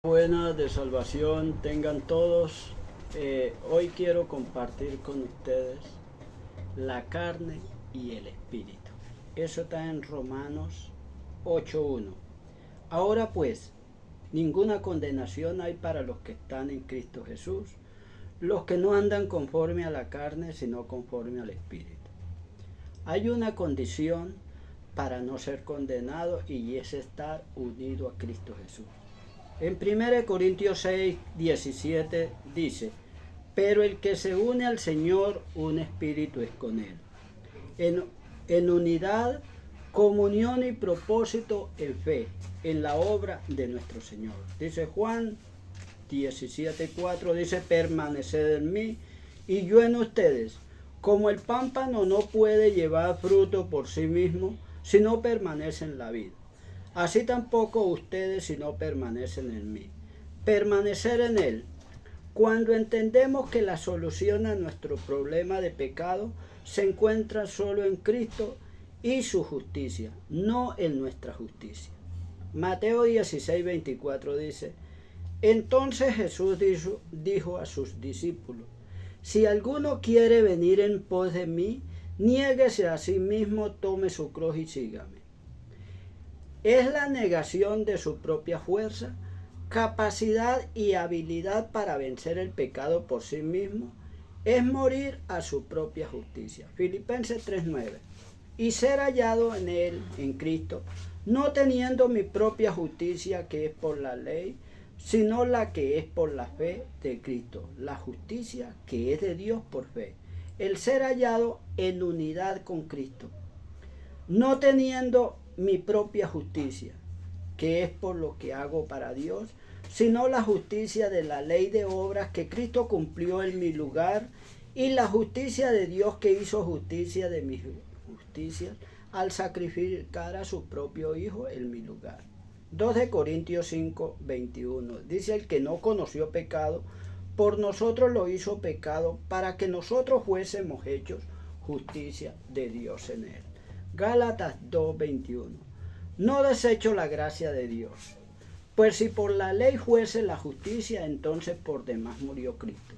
Buenas de salvación tengan todos. Hoy quiero compartir con ustedes la carne y el espíritu. Eso está en Romanos 8:1. Ahora pues, ninguna condenación hay para los que están en Cristo Jesús, los que no andan conforme a la carne, sino conforme al espíritu. Hay una condición para no ser condenado y es estar unido a Cristo Jesús. En 1 Corintios 6:17 dice: pero el que se une al Señor, un espíritu es con él. En unidad, comunión y propósito en fe, en la obra de nuestro Señor. Dice Juan 17:4, dice: permaneced en mí y yo en ustedes. Como el pámpano no puede llevar fruto por sí mismo, si no permanece en la vid, así tampoco ustedes si no permanecen en mí. Permanecer en Él. Cuando entendemos que la solución a nuestro problema de pecado se encuentra solo en Cristo y su justicia, no en nuestra justicia. Mateo 16:24 dice: entonces Jesús dijo a sus discípulos: si alguno quiere venir en pos de mí, niéguese a sí mismo, tome su cruz y sígame. Es la negación de su propia fuerza, capacidad y habilidad para vencer el pecado por sí mismo. Es morir a su propia justicia. Filipenses 3:9. Y ser hallado en Él, en Cristo, no teniendo mi propia justicia que es por la ley, sino la que es por la fe de Cristo, la justicia que es de Dios por fe. El ser hallado en unidad con Cristo, no teniendo mi propia justicia, que es por lo que hago para Dios, sino la justicia de la ley de obras que Cristo cumplió en mi lugar, y la justicia de Dios que hizo justicia de mis justicias al sacrificar a su propio Hijo en mi lugar. 2 Corintios 5:21 dice: el que no conoció pecado, por nosotros lo hizo pecado, para que nosotros fuésemos hechos justicia de Dios en él. Gálatas 2:21. No desecho la gracia de Dios, pues si por la ley fuese la justicia, entonces por demás murió Cristo.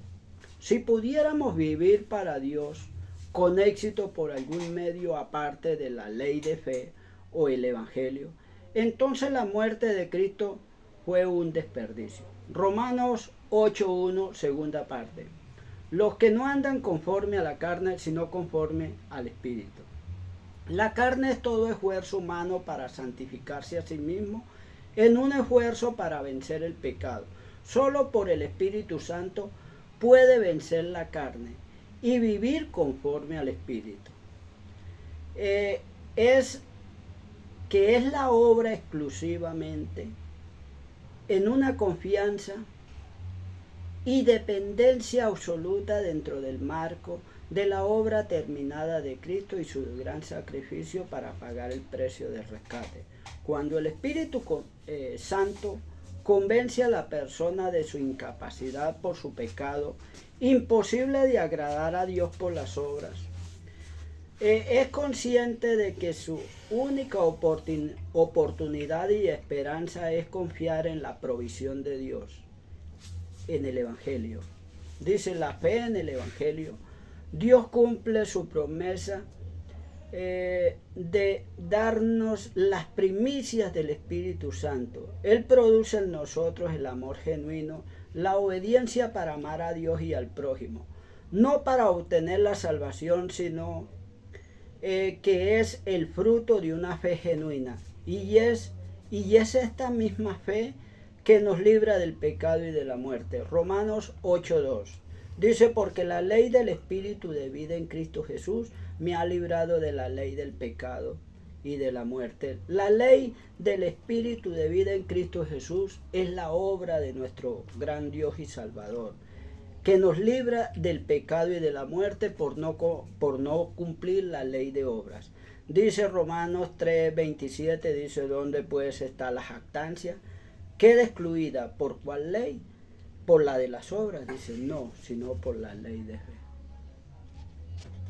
Si pudiéramos vivir para Dios con éxito por algún medio aparte de la ley de fe o el Evangelio, entonces la muerte de Cristo fue un desperdicio. Romanos 8:1, segunda parte. Los que no andan conforme a la carne, sino conforme al Espíritu. La carne es todo esfuerzo humano para santificarse a sí mismo, en un esfuerzo para vencer el pecado. Solo por el Espíritu Santo puede vencer la carne y vivir conforme al Espíritu. Es la obra exclusivamente en una confianza y dependencia absoluta dentro del marco de la obra terminada de Cristo y su gran sacrificio para pagar el precio del rescate. Cuando el Espíritu Santo convence a la persona de su incapacidad por su pecado, imposible de agradar a Dios por las obras, es consciente de que su única oportunidad y esperanza es confiar en la provisión de Dios, en el Evangelio. Dice: la fe en el Evangelio. Dios cumple su promesa de darnos las primicias del Espíritu Santo. Él produce en nosotros el amor genuino, la obediencia para amar a Dios y al prójimo, no para obtener la salvación, sino que es el fruto de una fe genuina. Y es esta misma fe que nos libra del pecado y de la muerte. Romanos 8:2. Dice: porque la ley del Espíritu de vida en Cristo Jesús me ha librado de la ley del pecado y de la muerte. La ley del Espíritu de vida en Cristo Jesús es la obra de nuestro gran Dios y Salvador, que nos libra del pecado y de la muerte por no cumplir la ley de obras. Dice Romanos 3:27, dice: ¿dónde pues está la jactancia? ¿Queda excluida por cuál ley? ¿Por la de las obras? Dice: no, sino por la ley de fe.